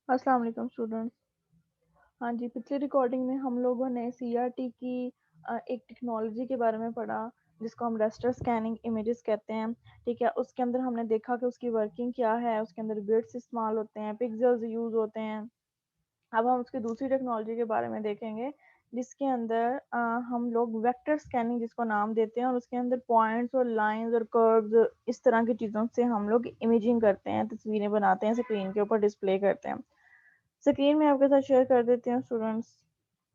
अस्सलाम वालेकुम स्टूडेंट्स। हाँ जी, पिछली रिकॉर्डिंग में हम लोगों ने सीआरटी की एक टेक्नोलॉजी के बारे में पढ़ा जिसको हम रास्टर स्कैनिंग इमेजेस कहते हैं। ठीक है, उसके अंदर हमने देखा कि उसकी वर्किंग क्या है, उसके अंदर बिट्स इस्तेमाल होते हैं, पिक्सेल्स यूज़ होते हैं। अब हम उसकी दूसरी टेक्नोलॉजी के बारे में देखेंगे जिसके अंदर हम लोग वेक्टर स्कैनिंग जिसको नाम देते हैं, और उसके अंदर पॉइंट्स और लाइंस और कर्व्स इस तरह की चीज़ों से हम लोग इमेजिंग करते हैं, तस्वीरें बनाते हैं, स्क्रीन के ऊपर डिस्प्ले करते हैं। स्क्रीन में आपके साथ शेयर कर देती हूँ स्टूडेंट्स।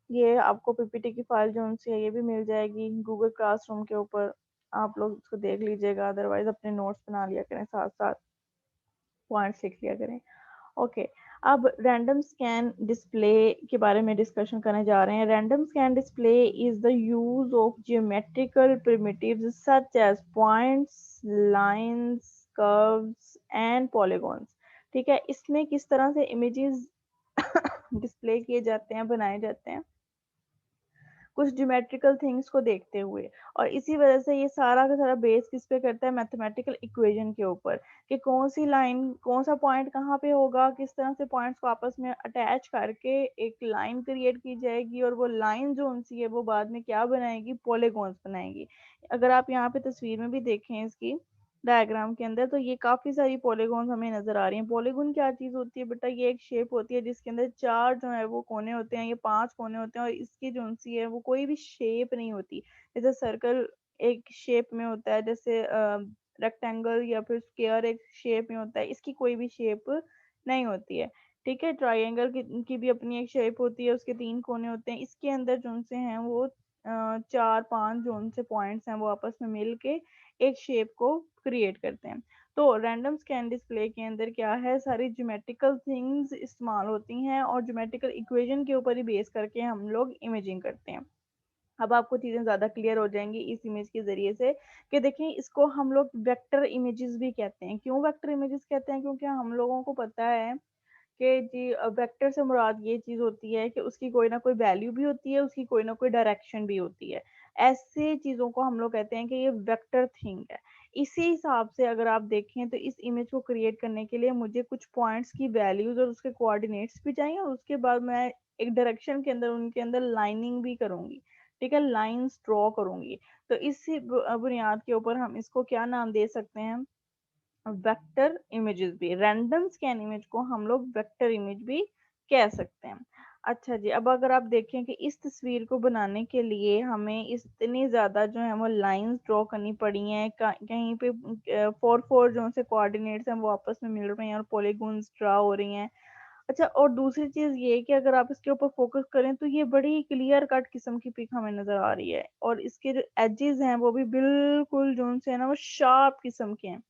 ये आपको पीपीटी की फाइल जो उनसे है ये भी मिल जाएगी गूगल क्लासरूम के ऊपर। आप लोग इसको देख लीजिएगा, अदरवाइज अपने नोट्स बना लिया करें, साथ साथ पॉइंट्स लिख लिया करें। ओके, अब रैंडम स्कैन डिस्प्ले के बारे में डिस्कशन करने जा रहे हैं। Random scan display is the use of geometrical primitives such as points, lines, curves and polygons. ठीक है, इसमें किस तरह से इमेजेस डिस्प्ले किए जाते हैं, बनाए जाते हैं कुछ ज्योमेट्रिकल थिंग्स को देखते हुए। और इसी वजह से ये सारा का सारा बेस किस पे करता है, मैथमेटिकल इक्वेशन के ऊपर, कि कौन सी लाइन, कौन सा पॉइंट कहाँ पे होगा, किस तरह से पॉइंट्स को आपस में अटैच करके एक लाइन क्रिएट की जाएगी, और वो लाइन जो उनसी है वो बाद में क्या बनाएगी, पॉलीगॉन्स बनाएगी। अगर आप यहाँ पे तस्वीर में भी देखें इसकी डायग्राम के अंदर, तो ये काफी सारी पॉलीगॉन्स हमें नजर आ रही हैं। पॉलीगॉन क्या चीज होती है बेटा, ये एक शेप होती है जिसके अंदर चार जो है वो कोने होते हैं, ये पांच कोने होते हैं, और इसकी जो सी है वो कोई भी शेप नहीं होती। जैसे सर्कल एक शेप में होता है, जैसे रेक्टेंगल या फिर स्क्वायर एक शेप में होता है, इसकी कोई भी शेप नहीं होती है। ठीक है, ट्राइंगल की भी अपनी एक शेप होती है, उसके तीन कोने होते हैं। इसके अंदर जो से हैं वो चार पांच जो से पॉइंट्स हैं वो आपस में मिल के एक शेप को क्रिएट करते हैं। तो रैंडम स्कैन डिस्प्ले के अंदर क्या है, सारी ज्योमेट्रिकल थिंग्स इस्तेमाल होती हैं, और ज्योमेट्रिकल इक्वेशन के ऊपर ही बेस करके हम लोग इमेजिंग करते हैं। अब आपको चीजें ज्यादा क्लियर हो जाएंगी इस इमेज के जरिए से, कि देखिए इसको हम लोग वेक्टर इमेजेस भी कहते हैं। क्यों वेक्टर इमेजेस कहते हैं, क्योंकि हम लोगों को पता है कि जी वेक्टर से मुराद ये चीज होती है कि उसकी कोई ना कोई वैल्यू भी होती है, उसकी कोई ना कोई डायरेक्शन भी होती है। ऐसे चीजों को हम लोग कहते हैं कि ये वेक्टर थिंग है। इसी हिसाब से अगर आप देखें तो इस इमेज को क्रिएट करने के लिए मुझे कुछ पॉइंट्स की वैल्यूज और उसके कोऑर्डिनेट्स भी चाहिए, और उसके बाद मैं एक डायरेक्शन के अंदर उनके अंदर लाइनिंग भी करूंगी। ठीक है, लाइंस ड्रॉ करूंगी। तो इसी बुनियाद के ऊपर हम इसको क्या नाम दे सकते हैं, वेक्टर इमेजेस भी। रैंडम स्कैन इमेज को हम लोग वेक्टर इमेज भी कह सकते हैं। अच्छा जी, अब अगर आप देखें कि इस तस्वीर को बनाने के लिए हमें इतनी ज्यादा जो है वो लाइंस ड्रॉ करनी पड़ी हैं, कहीं पे फोर फोर जो से कोऑर्डिनेट्स हैं वो आपस में मिल रहे हैं और पॉलीगॉन्स ड्रॉ हो रही हैं। अच्छा, और दूसरी चीज ये कि अगर आप इसके ऊपर फोकस करें तो ये बड़ी क्लियर कट किस्म की पिक हमें नजर आ रही है, और इसके जो एजेस हैं वो भी बिल्कुल जो से है ना वो शार्प किस्म के हैं,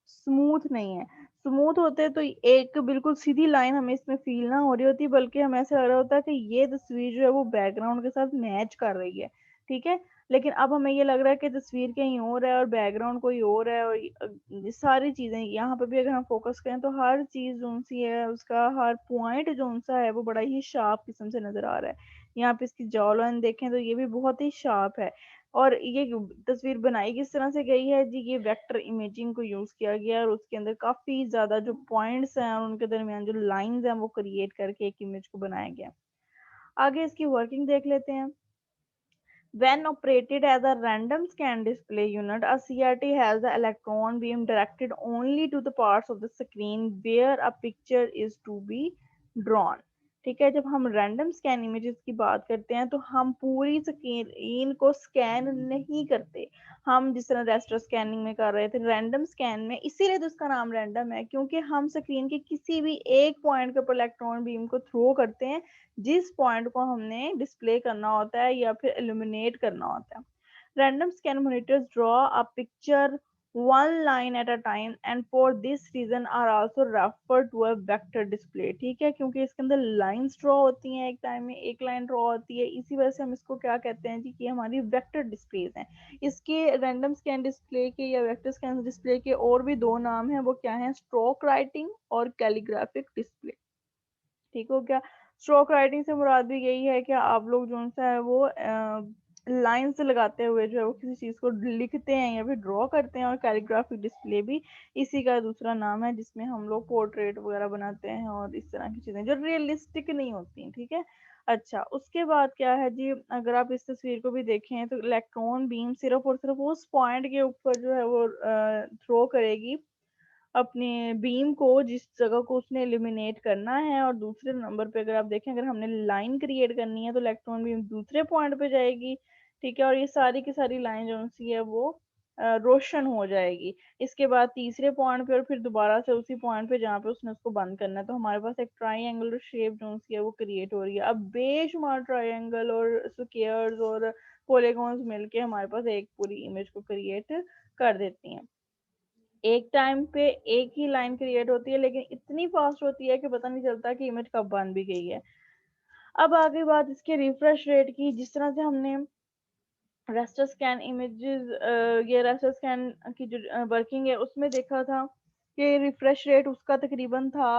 स्मूथ नहीं है। स्मूथ होते तो एक बिल्कुल सीधी लाइन हमें इसमें फील ना हो रही होती, बल्कि हमें ऐसा लग रहा होता है कि ये तस्वीर जो है वो बैकग्राउंड के साथ मैच कर रही है। ठीक है, लेकिन अब हमें ये लग रहा है कि तस्वीर कहीं और है और बैकग्राउंड कोई और है, और ये सारी चीजें यहाँ पे भी अगर हम फोकस करें तो हर चीज जो सी है उसका हर पॉइंट जो सा है वो बड़ा ही शार्प किस्म से नजर आ रहा है। यहाँ पे इसकी जॉ लाइन देखें तो ये भी बहुत ही शार्प है। और ये तस्वीर बनाई किस तरह से गई है जी, ये वेक्टर इमेजिंग को यूज किया गया है, और उसके अंदर काफी ज्यादा जो पॉइंट्स हैं और उनके दरमियान जो लाइंस हैं वो क्रिएट करके एक इमेज को बनाया गया। आगे इसकी वर्किंग देख लेते हैं। When operated as a random scan display unit, a CRT has the electron beam directed only to the parts of the screen where a picture is to be drawn. ठीक है, जब हम रैंडम स्कैन इमेजेस की बात करते हैं तो हम पूरी स्क्रीन को स्कैन नहीं करते। हम जिस तरह रेस्टर स्कैनिंग में कर रहे थे, रैंडम स्कैन में इसीलिए तो उसका नाम रैंडम है, क्योंकि हम स्क्रीन के किसी भी एक पॉइंट के ऊपर इलेक्ट्रॉन बीम को थ्रो करते हैं जिस पॉइंट को हमने डिस्प्ले करना होता है या फिर इल्यूमिनेट करना होता है। Random scan monitors draw a picture one line at a time and for this reason are also referred to a vector display। ठीक है, क्योंकि इसके अंदर लाइंस ड्रॉ होती हैं, एक टाइम में एक लाइन ड्रॉ होती है, इसी वजह से हम इसको क्या कहते हैं जी, कि हमारी वेक्टर डिस्प्लेज हैं। इसके रैंडम स्कैन डिस्प्ले के या वेक्टर स्कैन डिस्प्ले के और भी दो नाम हैं, वो क्या हैं, स्ट्रोक राइटिंग और कैलीग्राफिक डिस्प्ले। ठीक हो गया। स्ट्रोक राइटिंग से मुराद भी यही है कि आप लोग जो सा है वो लाइंस लगाते हुए जो है वो किसी चीज को लिखते हैं या फिर ड्रॉ करते हैं। और कैलीग्राफिक डिस्प्ले भी इसी का दूसरा नाम है, जिसमें हम लोग पोर्ट्रेट वगैरह बनाते हैं और इस तरह की चीजें जो रियलिस्टिक नहीं होती, ठीक है। अच्छा, उसके बाद क्या है जी, अगर आप इस तस्वीर को भी देखें तो इलेक्ट्रॉन बीम सिर्फ और सिर्फ उस पॉइंट के ऊपर जो है वो थ्रो करेगी अपने बीम को, जिस जगह को उसने एलिमिनेट करना है। और दूसरे नंबर पे अगर आप देखें, अगर हमने लाइन क्रिएट करनी है तो इलेक्ट्रॉन बीम दूसरे पॉइंट पे जाएगी, ठीक है। और ये सारी की सारी लाइन जो सी है वो रोशन हो जाएगी। इसके बाद तीसरे पॉइंट पे और फिर दोबारा से उसी पॉइंट पे जहाँ पे उसने उसको बंद करना है, तो हमारे पास एक ट्राइंगुलर शेप जो सी है वो क्रिएट हो रही है। अब बेशुमार ट्राइंगल और स्क्वायर्स और पॉलीगॉन्स मिलके हमारे पास एक पूरी इमेज को क्रिएट कर देती हैं। एक टाइम पे एक ही लाइन क्रिएट होती है, लेकिन इतनी फास्ट होती है कि पता नहीं चलता कि इमेज कब बन भी गई है। अब आगे बात इसके रिफ्रेश रेट की। जिस तरह से हमने रास्टर स्कैन इमेजेस, ये रास्टर स्कैन की जो वर्किंग है उसमें देखा था कि रिफ्रेश रेट उसका तकरीबन था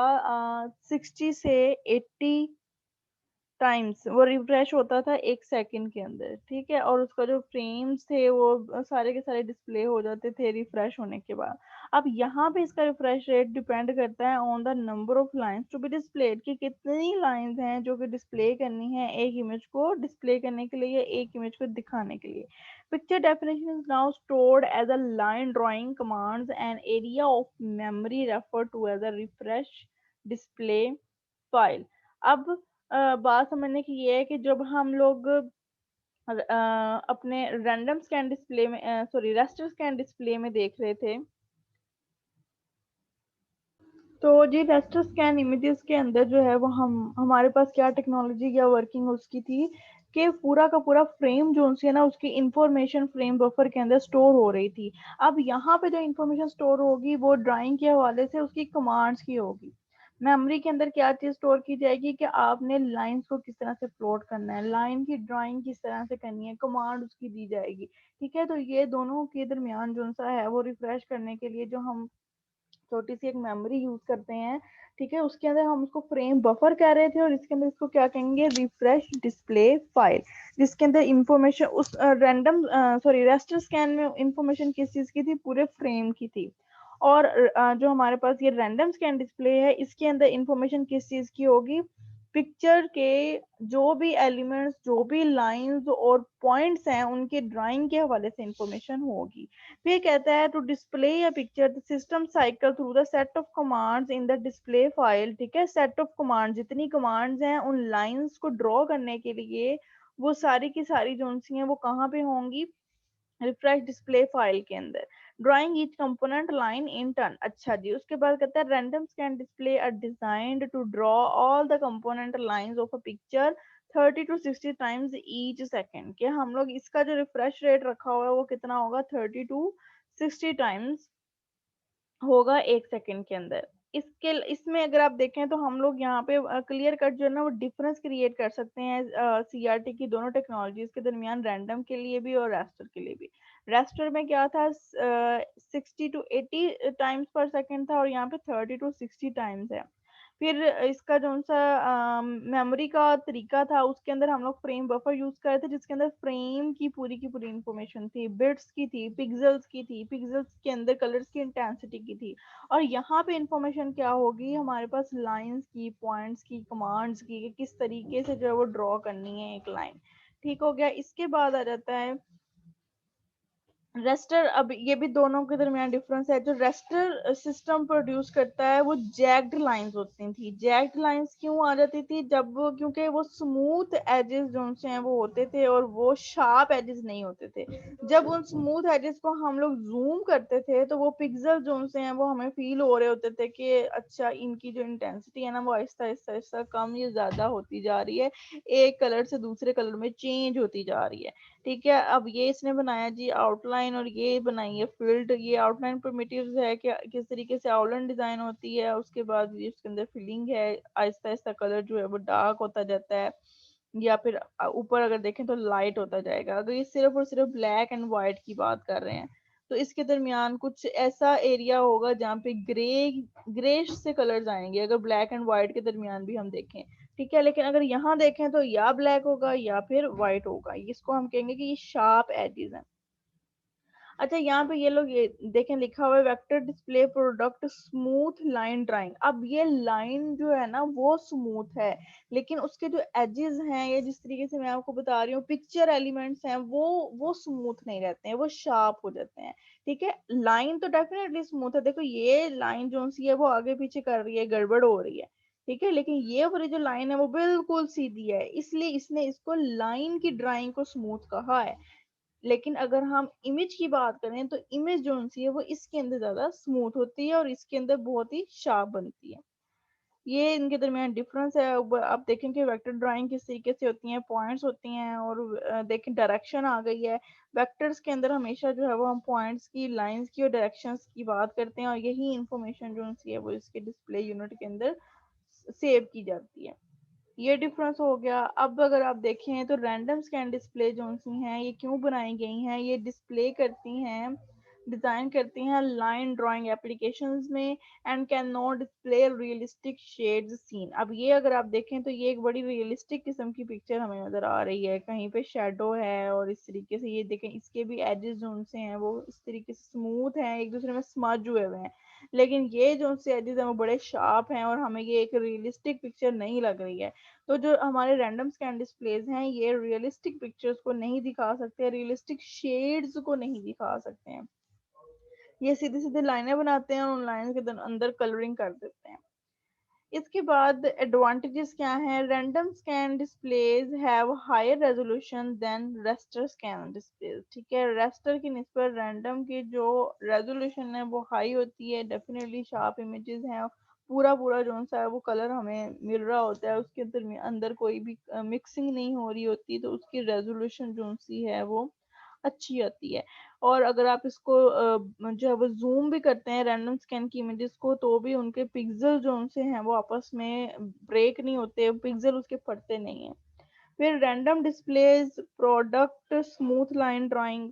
60 से 80 टाइम्स वो रिफ्रेश होता था एक सेकंड के अंदर, ठीक है। और उसका जो फ्रेम्स थे वो सारे के सारे डिस्प्ले हो जाते थे रिफ्रेश होने के बाद। अब यहाँ पे इसका रिफ्रेश रेट डिपेंड करता है on the number of lines to be displayed, कि कितनी लाइंस हैं जो कि डिस्प्ले करनी है एक इमेज को डिस्प्ले करने के लिए, एक इमेज को दिखाने के लिए। Picture definition is now stored as a line drawing commands and area of memory refer to as a refresh display file. अब बात समझने की ये है कि जब हम लोग अपने रैंडम स्कैन डिस्प्ले में, सॉरी रास्टर स्कैन डिस्प्ले में देख रहे थे, तो जी रास्टर स्कैन इमेजेस के अंदर जो है वो हमारे पास क्या टेक्नोलॉजी या वर्किंग उसकी थी कि पूरा का पूरा फ्रेम जो है ना उसकी इंफॉर्मेशन फ्रेम बफर के अंदर स्टोर हो रही थी। अब यहाँ पे जो इंफॉर्मेशन स्टोर होगी वो ड्राइंग के हवाले से उसकी कमांड्स की होगी। मेमोरी के अंदर क्या चीज स्टोर की जाएगी कि आपने लाइंस को किस तरह से प्लॉट करना है, लाइन की ड्राइंग किस तरह से करनी है, कमांड उसकी दी जाएगी, ठीक है। तो ये दोनों के दरमियान जो सा है वो रिफ्रेश करने के लिए जो हम छोटी सी एक मेमोरी यूज करते हैं, ठीक है, उसके अंदर हम उसको फ्रेम बफर कह रहे थे और इसके अंदर इसको क्या कहेंगे, रिफ्रेश डिस्प्ले फाइल, जिसके अंदर इंफॉर्मेशन उस रैंडम सॉरी रास्टर स्कैन में इंफॉर्मेशन किस चीज की थी, पूरे फ्रेम की थी। और जो हमारे पास ये रैंडम स्कैन डिस्प्ले है इसके अंदर इंफॉर्मेशन किस चीज की होगी, पिक्चर के जो भी एलिमेंट्स, जो भी लाइंस और पॉइंट्स हैं उनके ड्राइंग के हवाले से इंफॉर्मेशन होगी। फिर कहता है to display a picture the system cycle through the set of commands in the display file, ठीक है। सेट ऑफ कमांड, जितनी कमांड्स हैं उन लाइंस को ड्रॉ करने के लिए वो सारी की सारी जो सी हैं वो कहाँ पे होंगी, रिफ्रेश डिस्प्ले फाइल के अंदर। Drawing each component line in turn. अच्छा जी, उसके बाद कहता है random scan display are designed to draw all the component lines of a picture 30 to 60 times each second, के हम लोग इसका जो रिफ्रेश रेट रखा हुआ है वो कितना होगा, 30 to 60 टाइम्स होगा एक सेकंड के अंदर। इसके इसमें अगर आप देखें तो हम लोग यहाँ पे क्लियर कट जो है ना वो डिफरेंस क्रिएट कर सकते हैं सीआरटी की दोनों टेक्नोलॉजीज के दरमियान, रैंडम के लिए भी और रास्टर के लिए भी। रास्टर में क्या था, 60 to 80 टाइम्स पर सेकंड था और यहाँ पे 30 to 60 टाइम्स है। फिर इसका जो सा मेमोरी का तरीका था उसके अंदर हम लोग फ्रेम बफर यूज कर रहे थे, जिसके अंदर फ्रेम की पूरी इंफॉर्मेशन थी, बिट्स की थी, पिक्सल्स की थी, पिक्सल्स के अंदर कलर्स की इंटेंसिटी की थी। और यहाँ पे इंफॉर्मेशन क्या होगी हमारे पास, लाइंस की, पॉइंट्स की, कमांड्स की, कि किस तरीके से जो है वो ड्रॉ करनी है एक लाइन। ठीक हो गया। इसके बाद आ जाता है रेस्टर। अब ये भी दोनों के दरमियान डिफरेंस है। जो रेस्टर सिस्टम प्रोड्यूस करता है वो जैक्ड लाइंस होती थी। जैक्ड लाइंस क्यों आ जाती थी, जब क्योंकि वो स्मूथ एजेस जो से हैं वो होते थे और वो शार्प एजेस नहीं होते थे। जब उन स्मूथ एजेस को हम लोग जूम करते थे तो वो पिक्सल जो से हैं वो हमें फील हो रहे होते थे कि अच्छा इनकी जो इंटेंसिटी है ना वो आहिस्ता आहिस्ता आहिस्ता कम या ज्यादा होती जा रही है, एक कलर से दूसरे कलर में चेंज होती जा रही है। ठीक है। अब ये इसने बनाया जी आउटलाइन और ये बनाई है फील्ड। ये आउटलाइन प्रिमिटिव्स है कि किस तरीके से आउटलाइन डिजाइन होती है, उसके बाद ये इसके अंदर फिलिंग है, आहिस्ता आहिस्ता कलर जो है वो डार्क होता जाता है या फिर ऊपर अगर देखें तो लाइट होता जाएगा। अगर ये सिर्फ और सिर्फ ब्लैक एंड व्हाइट की बात कर रहे हैं तो इसके दरमियान कुछ ऐसा एरिया होगा जहाँ पे ग्रे ग्रेश से कलर्स आएंगे, अगर ब्लैक एंड व्हाइट के दरमियान भी हम देखें। ठीक है, लेकिन अगर यहाँ देखें तो या ब्लैक होगा या फिर व्हाइट होगा, इसको हम कहेंगे कि ये शार्प एजेस हैं। अच्छा, यहाँ पे ये लोग ये देखें लिखा हुआ है vector display product smooth line drawing. अब ये लाइन जो है ना वो स्मूथ है, लेकिन उसके जो एजेस हैं, या जिस तरीके से मैं आपको बता रही हूँ पिक्चर एलिमेंट्स हैं, वो स्मूथ नहीं रहते हैं, वो शार्प हो जाते हैं। ठीक है, लाइन तो डेफिनेटली स्मूथ है, देखो ये लाइन जो सी है वो आगे पीछे कर रही है, गड़बड़ हो रही है। ठीक है, लेकिन ये वाली जो लाइन है वो बिल्कुल सीधी है, इसलिए इसने इसको लाइन की ड्राइंग को स्मूथ कहा है। लेकिन अगर हम इमेज की बात करें तो इमेज जो सी है वो इसके अंदर ज्यादा स्मूथ होती है और इसके अंदर बहुत ही शार्प बनती है। ये इनके दरमियान डिफरेंस है। अब आप देखें कि वेक्टर ड्राइंग किस तरीके से होती है, पॉइंट्स होती हैं, और देखें डायरेक्शन आ गई है। वेक्टर्स के अंदर हमेशा जो है वो हम पॉइंट्स की, लाइंस की और डायरेक्शंस की बात करते हैं, और यही इंफॉर्मेशन जो सी है वो इसके डिस्प्ले यूनिट के अंदर सेव की जाती है। ये डिफरेंस हो गया। अब अगर आप देखें तो रैंडम स्कैन डिस्प्ले जो सी हैं ये क्यों बनाई गई हैं, ये डिस्प्ले करती हैं, डिजाइन करती हैं लाइन ड्राइंग एप्लीकेशंस में, and can not display realistic shades scene. अब ये अगर आप देखें तो ये एक बड़ी रियलिस्टिक किस्म की पिक्चर हमें नजर आ रही है, कहीं पे शेडो है, और इस तरीके से ये देखें इसके भी एजेस जो से हैं वो इस तरीके से स्मूथ हैं, एक दूसरे में स्मज हुए हुए हैं, लेकिन ये जो से एजेस हैं वो बड़े शार्प हैं, और हमें ये एक रियलिस्टिक पिक्चर नहीं लग रही है। तो जो हमारे रैंडम स्कैन डिस्प्लेज हैं ये रियलिस्टिक पिक्चर्स को नहीं दिखा सकते, रियलिस्टिक शेड्स को नहीं दिखा सकते हैं, ये सीधी सीधी लाइनें बनाते हैं और उन लाइन के अंदर कलरिंग कर देते हैं। इसके बाद एडवांटेजेस क्या हैं, random scan displays have higher resolution than raster scan displays. ठीक है, रेस्टर की निस्बत रैंडम की जो रेजोल्यूशन है वो हाई होती है, डेफिनेटली शार्प इमेजेस हैं, पूरा पूरा जो सा है वो कलर हमें मिल रहा होता है, उसके अंदर अंदर कोई भी मिक्सिंग नहीं हो रही होती, तो उसकी रेजोल्यूशन जो सी है वो अच्छी आती है। और अगर आप इसको जो है वो जूम भी करते हैं रैंडम स्कैन की इमेजेस को, तो भी उनके पिक्सल जो उनसे हैं वो आपस में ब्रेक नहीं होते, पिक्सल उसके फटते नहीं है। फिर random displays product smooth line drawing,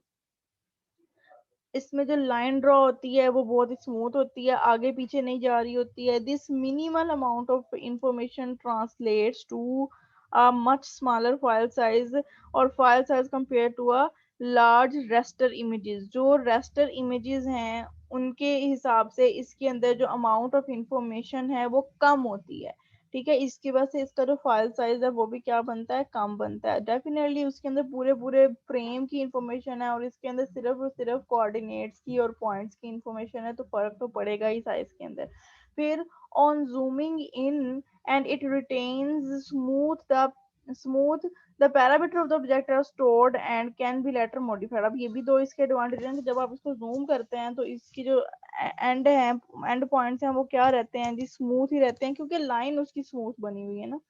इसमें जो लाइन ड्रॉ होती है वो बहुत ही स्मूथ होती है, आगे पीछे नहीं जा रही होती है। This minimal amount of information translates to a much smaller file size, और file size compare to a large raster images. जो रेस्टर इमेजेस हैं उनके हिसाब से इसके अंदर जो अमाउंट ऑफ इंफॉर्मेशन है वो कम होती है। ठीक है, इसकी वजह से इसका जो फाइल साइज है वो भी क्या बनता है, कम बनता है। डेफिनेटली उसके अंदर पूरे पूरे फ्रेम की इंफॉर्मेशन है, और इसके अंदर सिर्फ और सिर्फ कोऑर्डिनेट्स की और पॉइंट्स की इंफॉर्मेशन है, तो फर्क तो पड़ेगा ही साइज के अंदर। फिर on zooming in and it retains smooth the parameter of the object are stored and can be later modified. अब ये भी दो इसके एडवांटेज हैं कि जब आप इसको जूम करते हैं तो इसकी जो एंड है, एंड पॉइंट्स हैं वो क्या रहते हैं जी, स्मूथ ही रहते हैं, क्योंकि लाइन उसकी स्मूथ बनी हुई है ना,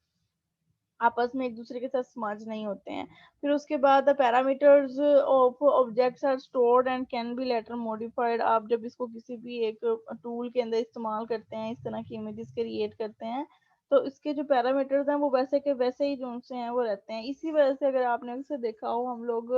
आपस में एक दूसरे के साथ स्मर्ज नहीं होते हैं। फिर उसके बाद the parameters of objects are stored and can be later modified. आप जब इसको किसी भी एक टूल के अंदर इस्तेमाल करते हैं, इस तरह की इमेजेस क्रिएट करते हैं, तो इसके जो पैरामीटर्स हैं वो वैसे के वैसे ही जो से हैं वो रहते हैं। इसी वजह से अगर आपने उसे देखा हो, हम लोग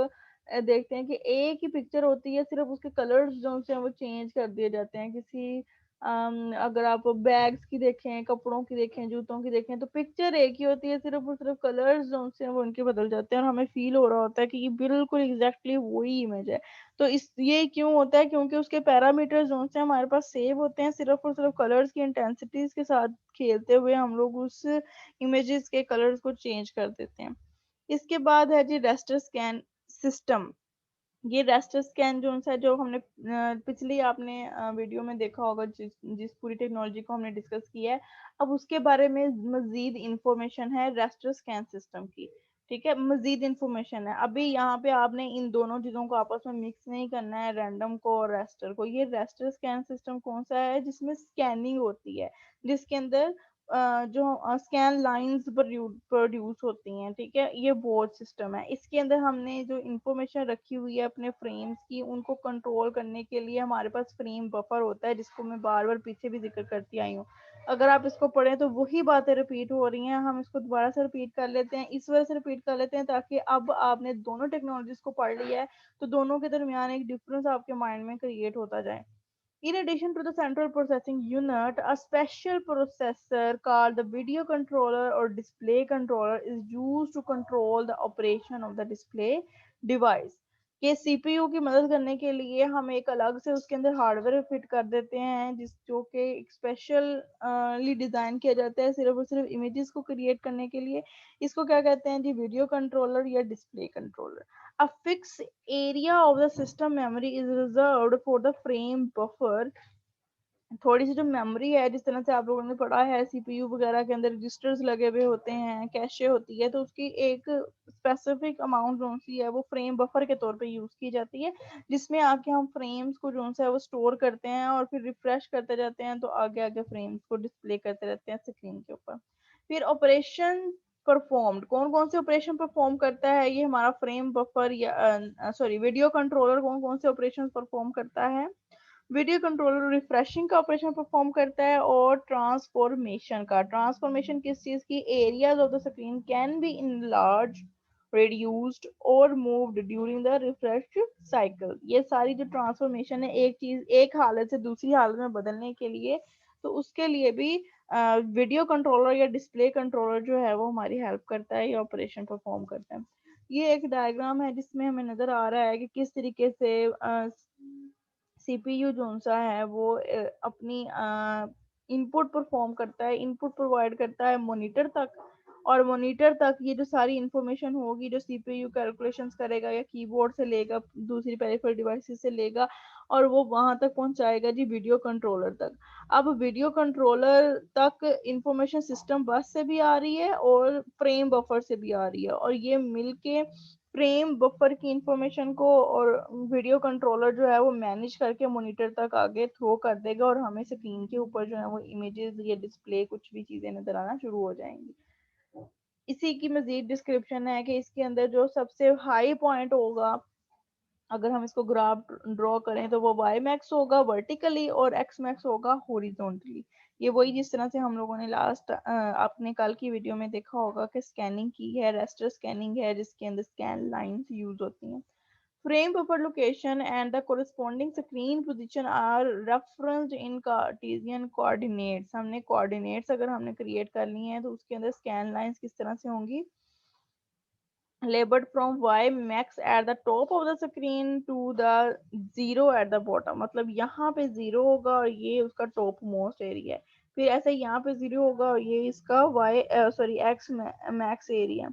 देखते हैं कि एक ही पिक्चर होती है, सिर्फ उसके कलर्स जो से हैं वो चेंज कर दिए जाते हैं। किसी अगर आप बैग्स की देखें, कपड़ों की देखें, जूतों की देखें, तो पिक्चर एक ही होती है, सिर्फ और सिर्फ कलर्स जो से हैं वो उनके बदल जाते हैं, और हमें फील हो रहा होता है कि ये बिल्कुल एग्जैक्टली वही इमेज है। तो इस ये क्यों होता है, क्योंकि उसके पैरामीटर्स जो से हमारे पास सेव होते हैं, सिर्फ और सिर्फ कलर्स की इंटेंसिटीज के साथ खेलते हुए हम लोग उस इमेजेस के कलर्स को चेंज कर देते हैं। इसके बाद है जी रेस्टर स्कैन सिस्टम। ये रास्टर स्कैन जो सा जो हमने पिछली आपने वीडियो में देखा होगा, जिस जिस पूरी टेक्नोलॉजी को हमने डिस्कस किया है, अब उसके बारे में मजीद इंफॉर्मेशन है रास्टर स्कैन सिस्टम की। ठीक है, मजीद इंफॉर्मेशन है। अभी यहाँ पे आपने इन दोनों चीजों को आपस में मिक्स नहीं करना है, रैंडम को और रास्टर को। ये रास्टर स्कैन सिस्टम कौन सा है, जिसमें स्कैनिंग होती है, जिसके अंदर जो स्कैन लाइंस प्रोड्यूस होती हैं। ठीक है, ये बोर्ड सिस्टम है, इसके अंदर हमने जो इंफॉर्मेशन रखी हुई है अपने फ्रेम्स की, उनको कंट्रोल करने के लिए हमारे पास फ्रेम बफर होता है, जिसको मैं बार बार पीछे भी जिक्र करती आई हूँ। अगर आप इसको पढ़ें तो वही बातें रिपीट हो रही हैं, हम इसको दोबारा से रिपीट कर लेते हैं, इस वजह से रिपीट कर लेते हैं ताकि अब आपने दोनों टेक्नोलॉजीज को पढ़ लिया है, तो दोनों के दरमियान एक डिफरेंस आपके माइंड में क्रिएट होता जाए। In addition to the central processing unit, a special processor called the video controller or display controller is used to control the operation of the display device. कि सीपीयू की मदद करने के लिए हम एक अलग से उसके अंदर हार्डवेयर फिट कर देते हैं जिस जो कि स्पेशली डिजाइन किया जाता है सिर्फ और सिर्फ इमेजेस को क्रिएट करने के लिए। इसको क्या कहते हैं जी? वीडियो कंट्रोलर या display controller. A fixed area of the system memory is reserved for the frame buffer। थोड़ी सी जो मेमोरी है, जिस तरह से आप लोगों ने पढ़ा है सीपीयू वगैरह के अंदर रजिस्टर्स लगे हुए होते हैं, कैशे होती है, तो उसकी एक स्पेसिफिक अमाउंट जो सी है वो फ्रेम बफर के तौर पे यूज की जाती है, जिसमें आके हम फ्रेम्स को जो है वो स्टोर करते हैं और फिर रिफ्रेश करते जाते हैं, तो आगे आगे फ्रेम्स को डिस्प्ले करते रहते हैं स्क्रीन के ऊपर। फिर ऑपरेशन परफॉर्म्ड, कौन कौन से ऑपरेशन परफॉर्म करता है ये हमारा फ्रेम बफर या सॉरी वीडियो कंट्रोलर कौन कौन से ऑपरेशन परफॉर्म करता है? वीडियो कंट्रोलर रिफ्रेशिंग का ऑपरेशन परफॉर्म करता है और ट्रांसफॉर्मेशन का। ट्रांसफॉर्मेशन किस चीज की? Areas of the screen can be enlarge, reduced और moved during the refresh cycle। ये सारी जो ट्रांसफॉर्मेशन है एक चीज एक हालत से दूसरी हालत में बदलने के लिए, तो उसके लिए भी वीडियो कंट्रोलर या डिस्प्ले कंट्रोलर जो है वो हमारी हेल्प करता है, ये ऑपरेशन परफॉर्म करता है। ये एक डायग्राम है जिसमें हमें नजर आ रहा है कि किस तरीके से सीपीयू जो सा है वो अपनी इनपुट परफॉर्म करता है, इनपुट प्रोवाइड करता है मॉनिटर तक, और मॉनिटर तक ये जो सारी इंफॉर्मेशन होगी जो सीपीयू कैलकुलेशंस करेगा या कीबोर्ड से लेगा, दूसरी पेरिफेरल डिवाइसेस से लेगा और वो वहां तक पहुंचाएगा जी वीडियो कंट्रोलर तक। अब वीडियो कंट्रोलर तक इंफॉर्मेशन सिस्टम बस से भी आ रही है और फ्रेम बफर से भी आ रही है, और ये मिलके फ्रेम बफर की इंफॉर्मेशन को और वीडियो कंट्रोलर जो है वो मैनेज करके मॉनिटर तक आगे थ्रो कर देगा और हमें स्क्रीन के ऊपर जो है वो इमेजेस या डिस्प्ले कुछ भी चीजें नजर आना शुरू हो जाएंगी। इसी की मजीद डिस्क्रिप्शन है कि इसके अंदर जो सबसे हाई पॉइंट होगा, अगर हम इसको ग्राफ ड्रॉ करें तो वो वाई मैक्स होगा वर्टिकली और एक्स मैक्स होगा हॉरिजॉन्टली। ये वही जिस तरह से हम लोगों ने लास्ट अपने कल की वीडियो में देखा होगा कि स्कैनिंग की है, रेस्टर स्कैनिंग है जिसके अंदर स्कैन लाइंस यूज होती हैं। Frame buffer location and the corresponding screen position are referenced in Cartesian coordinates। हमने coordinates अगर हमने create कर ली हैं तो उसके अंदर scan lines किस तरह से होंगी? Labeled from y max at the top of the screen to the zero at the bottom। मतलब यहाँ पे जीरो होगा और ये उसका टॉप मोस्ट एरिया है। फिर ऐसे यहाँ पे जीरो होगा और ये इसका x मैक्स एरिया।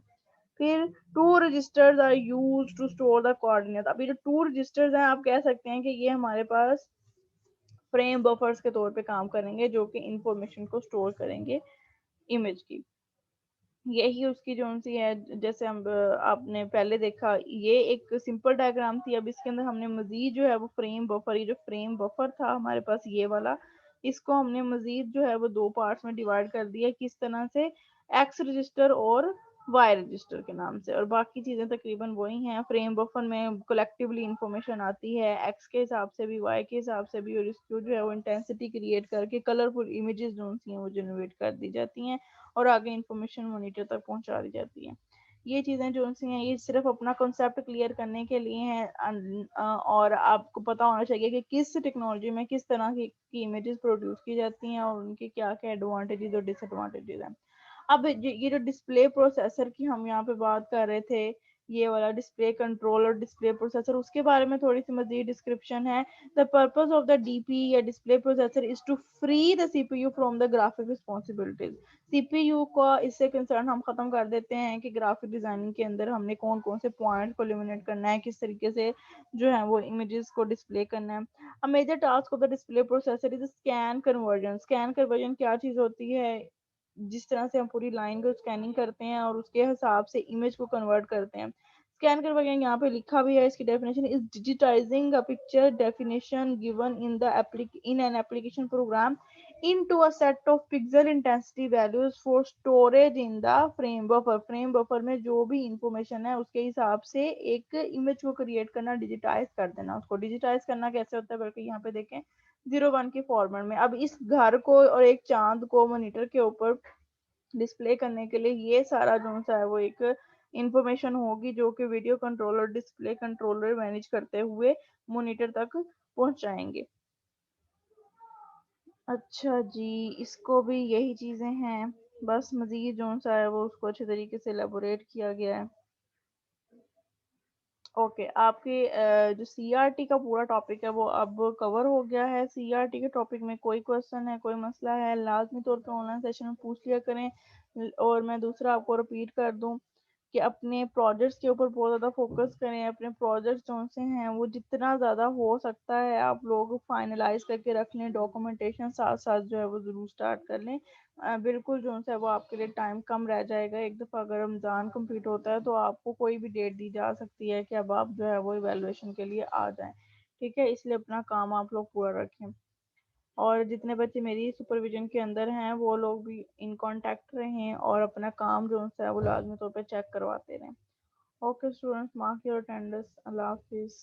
फिर two registers are used to store the coordinate. अभी जो टू रजिस्टर्स हैं आप कह सकते हैं कि ये हमारे पास फ्रेम बफर्स के तौर पे काम करेंगे जो कि इंफॉर्मेशन को स्टोर करेंगे इमेज की। यही उसकी जो सी है, जैसे हम आपने पहले देखा ये एक सिंपल डायग्राम थी, अब इसके अंदर हमने मजीद जो है वो फ्रेम बफर, ये जो फ्रेम बफर था हमारे पास ये वाला, इसको हमने मजीद जो है वो दो पार्ट्स में डिवाइड कर दिया किस तरह से, एक्स रजिस्टर और वाई रजिस्टर के नाम से, और बाकी चीजें तकरीबन वही हैं। फ्रेम बफर में कलेक्टिवली इंफॉर्मेशन आती है एक्स के हिसाब से भी वाई के हिसाब से भी, और इसको जो है वो इंटेंसिटी क्रिएट करके कलरफुल इमेजेस जो सी हैं वो जनरेट कर दी जाती हैं और आगे इंफॉर्मेशन मॉनिटर तक पहुंचा दी जाती है। ये चीजें जो सी हैं ये सिर्फ अपना कॉन्सेप्ट क्लियर करने के लिए हैं, और आपको पता होना चाहिए कि किस टेक्नोलॉजी में किस तरह की इमेजेस प्रोड्यूस की जाती हैं और उनके क्या क्या एडवांटेजेस और डिसएडवांटेजेस हैं। अब ये जो डिस्प्ले प्रोसेसर की हम यहाँ पे बात कर रहे थे, ये वाला डिस्प्ले कंट्रोल और डिस्प्ले प्रोसेसर, उसके बारे में थोड़ी सी मजीद डिस्क्रिप्शन है। The purpose of the DP या display processor is to free the CPU from the graphic responsibilities. CPU का इससे कंसर्न हम खत्म कर देते हैं कि ग्राफिक डिजाइनिंग के अंदर हमने कौन कौन से पॉइंट को एलिमिनेट करना है, किस तरीके से जो है वो इमेजेस को डिस्प्ले करना है। A major task of the display processor is scan conversion. Scan conversion क्या चीज होती है? जिस तरह से हम पूरी लाइन को स्कैनिंग करते हैं और उसके हिसाब से इमेज को कन्वर्ट करते हैं। स्कैन कर वगैरह यहाँ पे लिखा भी है, इसकी definition is digitising a picture definition given in the in an application program into a set of pixel intensity values for storage in the frame buffer। Frame buffer में जो भी इंफॉर्मेशन है उसके हिसाब से एक इमेज को क्रिएट करना, डिजिटाइज कर देना। उसको डिजिटाइज करना कैसे होता है बल्कि यहाँ पे देखें 01 के फॉर्मेट में। अब इस घर को और एक चांद को मॉनिटर के ऊपर डिस्प्ले करने के लिए ये सारा जो सा है वो एक इंफॉर्मेशन होगी जो कि video controller display controller manage करते हुए मॉनिटर तक पहुंचाएंगे। अच्छा जी, इसको भी यही चीज़ें हैं, बस मज़ीद जो-सा है वो उसको अच्छे तरीके से इलैबोरेट किया गया है। ओके, आपके जो सीईआरटी का पूरा टॉपिक है वो अब कवर हो गया है। सीईआरटी के टॉपिक में कोई क्वेश्चन है, कोई मसला है, लाज़मी तौर पे ऑनलाइन सेशन में पूछ लिया करें। और मैं दूसरा आपको रिपीट कर दूँ कि अपने प्रोजेक्ट्स के ऊपर बहुत ज़्यादा फोकस करें। अपने प्रोजेक्ट्स कौन से हैं वो जितना ज़्यादा हो सकता है आप लोग फाइनलाइज करके रख लें। डॉक्यूमेंटेशन साथ साथ जो है वो ज़रूर स्टार्ट कर लें। बिल्कुल जो है वो आपके लिए टाइम कम रह जाएगा। एक दफ़ा अगर रमज़ान कंप्लीट होता है तो आपको कोई भी डेट दी जा सकती है कि अब आप जो है वो इवैल्यूएशन के लिए आ जाएं। ठीक है, इसलिए अपना काम आप लोग पूरा रखें। और जितने बच्चे मेरी सुपरविजन के अंदर हैं वो लोग भी इन कांटेक्ट रहें और अपना काम जो है वो लाजमी तौर पे चेक करवाते रहें। Okay students, mark your attendance. अल्लाह हाफिज़।